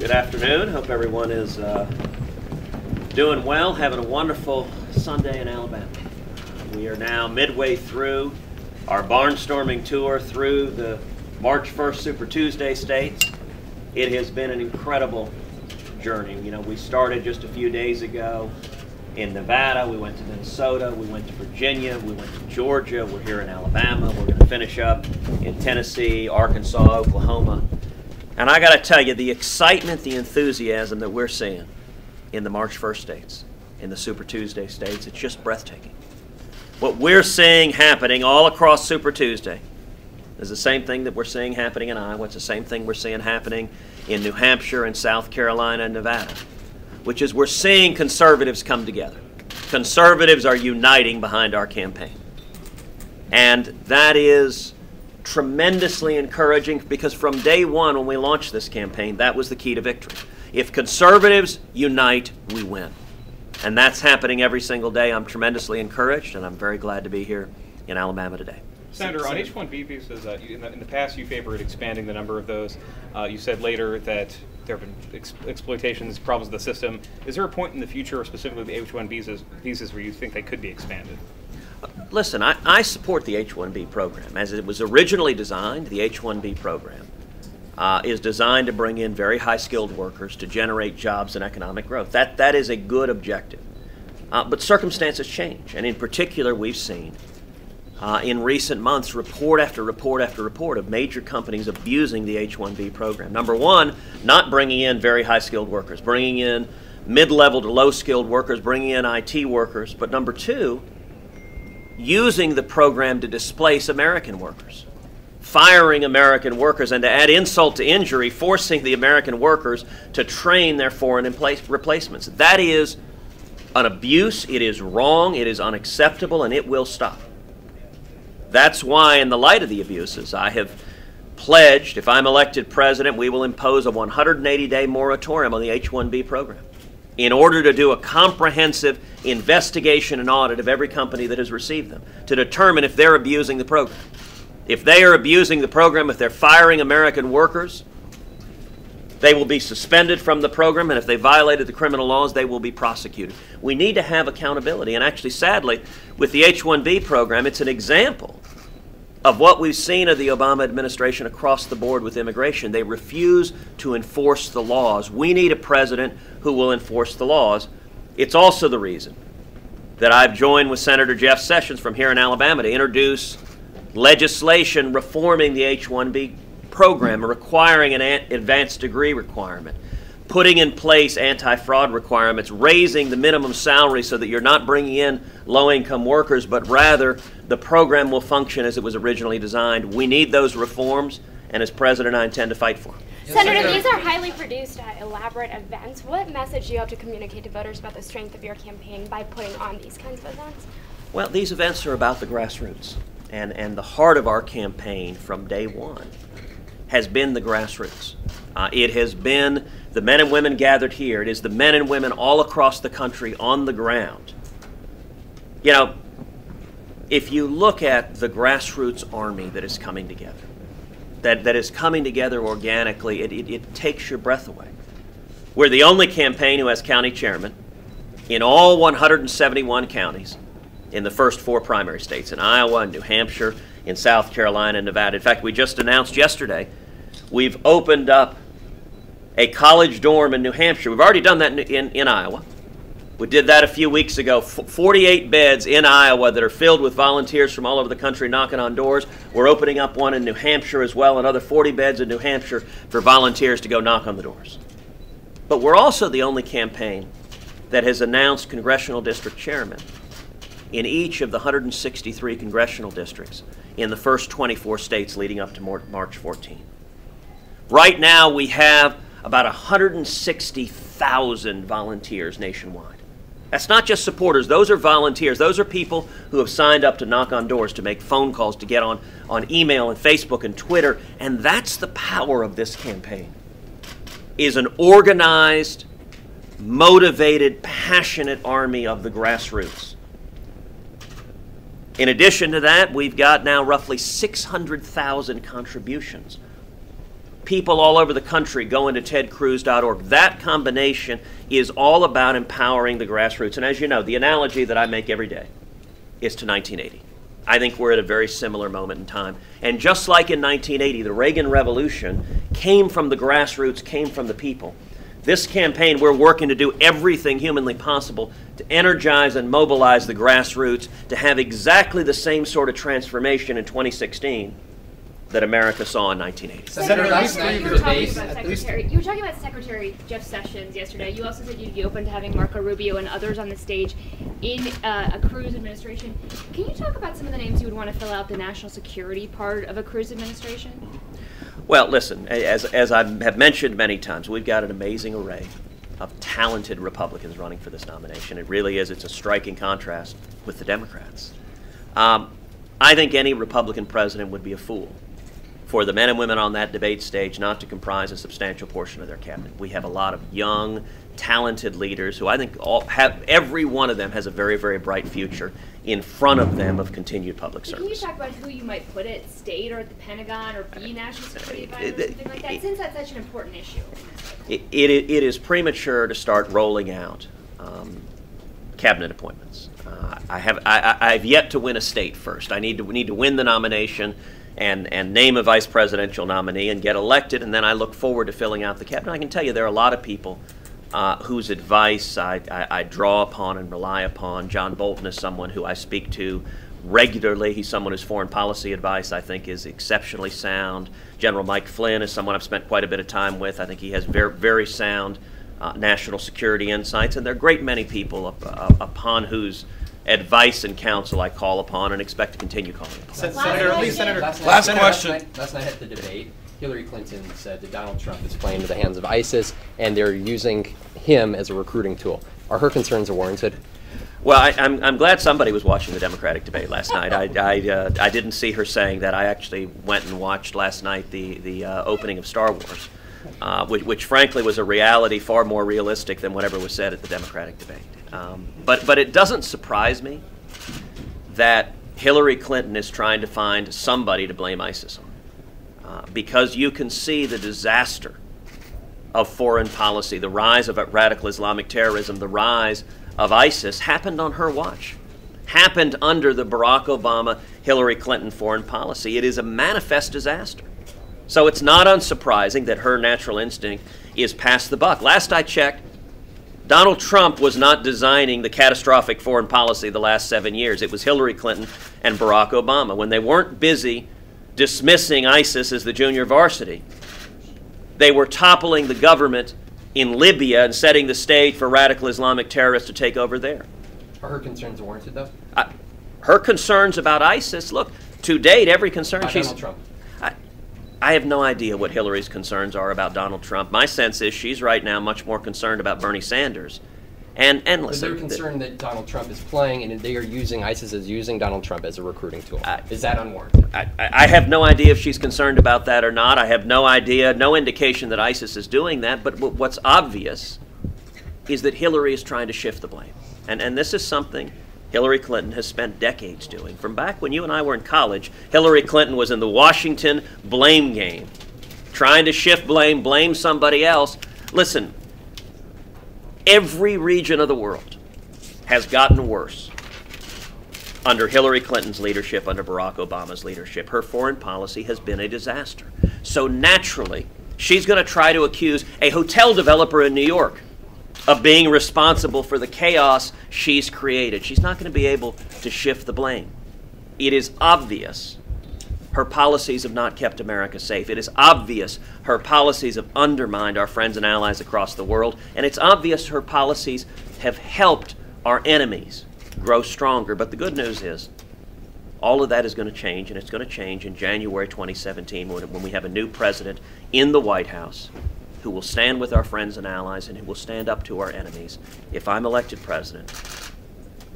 Good afternoon. Hope everyone is doing well, having a wonderful Sunday in Alabama. We are now midway through our barnstorming tour through the March 1st Super Tuesday states. It has been an incredible journey. You know, we started just a few days ago in Nevada, we went to Minnesota, we went to Virginia, we went to Georgia, we're here in Alabama, we're going to finish up in Tennessee, Arkansas, Oklahoma. And I got to tell you, the excitement, the enthusiasm that we're seeing in the March 1st states, in the Super Tuesday states, it's just breathtaking. What we're seeing happening all across Super Tuesday is the same thing that we're seeing happening in Iowa. It's the same thing we're seeing happening in New Hampshire and South Carolina and Nevada, which is we're seeing conservatives come together. Conservatives are uniting behind our campaign. And that is tremendously encouraging because from day one when we launched this campaign, that was the key to victory. If conservatives unite, we win. And that's happening every single day. I'm tremendously encouraged, and I'm very glad to be here in Alabama today. Senator, on H1B visas, in the past you favored expanding the number of those. You said later that there have been exploitations, problems with the system. Is there a point in the future, specifically the H1B visas, where you think they could be expanded? Listen, I support the H1B program. As it was originally designed, the H1B program is designed to bring in very high-skilled workers to generate jobs and economic growth. That is a good objective. But circumstances change, and in particular we've seen in recent months report after report after report of major companies abusing the H1B program. Number one, not bringing in very high-skilled workers, bringing in mid-level to low-skilled workers, bringing in IT workers, but number two, using the program to displace American workers, firing American workers, and to add insult to injury, forcing the American workers to train their foreign replacements. That is an abuse, it is wrong, it is unacceptable, and it will stop. That's why, in the light of the abuses, I have pledged, if I'm elected president, we will impose a 180-day moratorium on the H-1B program in order to do a comprehensive investigation and audit of every company that has received them to determine if they're abusing the program. If they are abusing the program, if they're firing American workers, they will be suspended from the program, and if they violated the criminal laws, they will be prosecuted. We need to have accountability, and actually, sadly, with the H-1B program, it's an example of what we've seen of the Obama administration across the board with immigration. They refuse to enforce the laws. We need a president who will enforce the laws. It's also the reason that I've joined with Senator Jeff Sessions from here in Alabama to introduce legislation reforming the H-1B program, requiring an advanced degree requirement, putting in place anti-fraud requirements, raising the minimum salary so that you're not bringing in low-income workers, but rather the program will function as it was originally designed. We need those reforms, and as president, I intend to fight for them. Senator, these are highly produced, elaborate events. What message do you have to communicate to voters about the strength of your campaign by putting on these kinds of events? Well, these events are about the grassroots, and the heart of our campaign from day one has been the grassroots. It has been the men and women gathered here. It is the men and women all across the country on the ground. You know, if you look at the grassroots army that is coming together, that is coming together organically, it takes your breath away. We're the only campaign who has county chairmen in all 171 counties in the first 4 primary states, in Iowa and New Hampshire, in South Carolina and Nevada. In fact, we just announced yesterday we've opened up a college dorm in New Hampshire. We've already done that in Iowa. We did that a few weeks ago. 48 beds in Iowa that are filled with volunteers from all over the country knocking on doors. We're opening up one in New Hampshire as well, another 40 beds in New Hampshire for volunteers to go knock on the doors. But we're also the only campaign that has announced congressional district chairmen in each of the 163 congressional districts in the first 24 states leading up to March 14. Right now we have about 160,000 volunteers nationwide. That's not just supporters, those are volunteers. Those are people who have signed up to knock on doors, to make phone calls, to get on email and Facebook and Twitter. And that's the power of this campaign, is an organized, motivated, passionate army of the grassroots. In addition to that, we've got now roughly 600,000 contributions people all over the country going to tedcruz.org. That combination is all about empowering the grassroots. And as you know, the analogy that I make every day is to 1980. I think we're at a very similar moment in time. And just like in 1980, the Reagan Revolution came from the grassroots, came from the people. This campaign, we're working to do everything humanly possible to energize and mobilize the grassroots to have exactly the same sort of transformation in 2016 that America saw in 1980. Senator, you were talking about Secretary Jeff Sessions yesterday. You also said you'd be open to having Marco Rubio and others on the stage in a Cruz administration. Can you talk about some of the names you would want to fill out the national security part of a Cruz administration? Well, listen, as I have mentioned many times, we've got an amazing array of talented Republicans running for this nomination. It really is. It's a striking contrast with the Democrats. I think any Republican president would be a fool for the men and women on that debate stage not to comprise a substantial portion of their cabinet. We have a lot of young, talented leaders who I think every one of them has a very, very bright future in front of them of continued public service. Can you talk about who you might put at state or at the Pentagon or be national security advisor or something like that, since that's such an important issue? It is premature to start rolling out cabinet appointments. I've yet to win a state first. We need to win the nomination and name a vice presidential nominee and get elected, and then I look forward to filling out the cabinet. I can tell you there are a lot of people whose advice I draw upon and rely upon. John Bolton is someone who I speak to regularly. He's someone whose foreign policy advice I think is exceptionally sound. General Mike Flynn is someone I've spent quite a bit of time with. I think he has very, very sound national security insights, and there are a great many people upon whose advice and counsel I call upon and expect to continue calling upon. Last question. Last night at the debate, Hillary Clinton said that Donald Trump is playing into the hands of ISIS and they're using him as a recruiting tool. Are her concerns warranted? Well, I'm glad somebody was watching the Democratic debate last night. I didn't see her saying that. I actually went and watched last night the opening of Star Wars, which frankly was a reality far more realistic than whatever was said at the Democratic debate. But it doesn't surprise me that Hillary Clinton is trying to find somebody to blame ISIS on, because you can see the disaster of foreign policy, the rise of radical Islamic terrorism, the rise of ISIS happened on her watch, happened under the Barack Obama, Hillary Clinton foreign policy. It is a manifest disaster. So it's not unsurprising that her natural instinct is pass the buck. Last I checked, Donald Trump was not designing the catastrophic foreign policy the last 7 years. It was Hillary Clinton and Barack Obama. When they weren't busy dismissing ISIS as the junior varsity, they were toppling the government in Libya and setting the stage for radical Islamic terrorists to take over there. Are her concerns warranted, though? Her concerns about ISIS, look, to date, every concern she's... Donald Trump. I have no idea what Hillary's concerns are about Donald Trump. My sense is she's right now much more concerned about Bernie Sanders. And listen, they're concerned that Donald Trump is playing and they are using ISIS as using Donald Trump as a recruiting tool. Is that unwarranted? I have no idea if she's concerned about that or not. I have no idea, no indication that ISIS is doing that. But what's obvious is that Hillary is trying to shift the blame. And this is something Hillary Clinton has spent decades doing. From back when you and I were in college, Hillary Clinton was in the Washington blame game, trying to shift blame somebody else. Listen, every region of the world has gotten worse under Hillary Clinton's leadership, under Barack Obama's leadership. Her foreign policy has been a disaster. So naturally, she's going to try to accuse a hotel developer in New York of being responsible for the chaos she's created. She's not going to be able to shift the blame. It is obvious her policies have not kept America safe. It is obvious her policies have undermined our friends and allies across the world. And it's obvious her policies have helped our enemies grow stronger. But the good news is all of that is going to change, and it's going to change in January 2017 when we have a new president in the White House who will stand with our friends and allies and who will stand up to our enemies. If I'm elected president,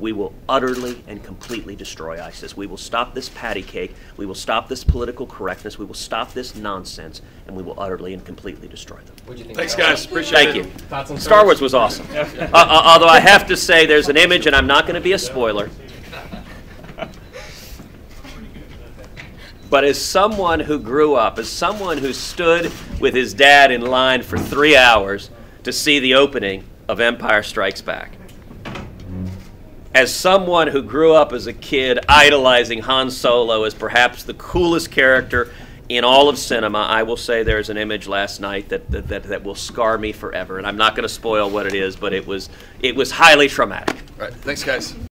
we will utterly and completely destroy ISIS. We will stop this patty cake. We will stop this political correctness. We will stop this nonsense, and we will utterly and completely destroy them. What'd you think? Thanks, guys. Appreciate it. Thank you. Star Wars was awesome. Although I have to say there's an image, and I'm not going to be a spoiler. But as someone who grew up, as someone who stood with his dad in line for 3 hours to see the opening of Empire Strikes Back, as someone who grew up as a kid idolizing Han Solo as perhaps the coolest character in all of cinema, I will say there's an image last night that will scar me forever. And I'm not going to spoil what it is, but it was highly traumatic. All right, thanks, guys.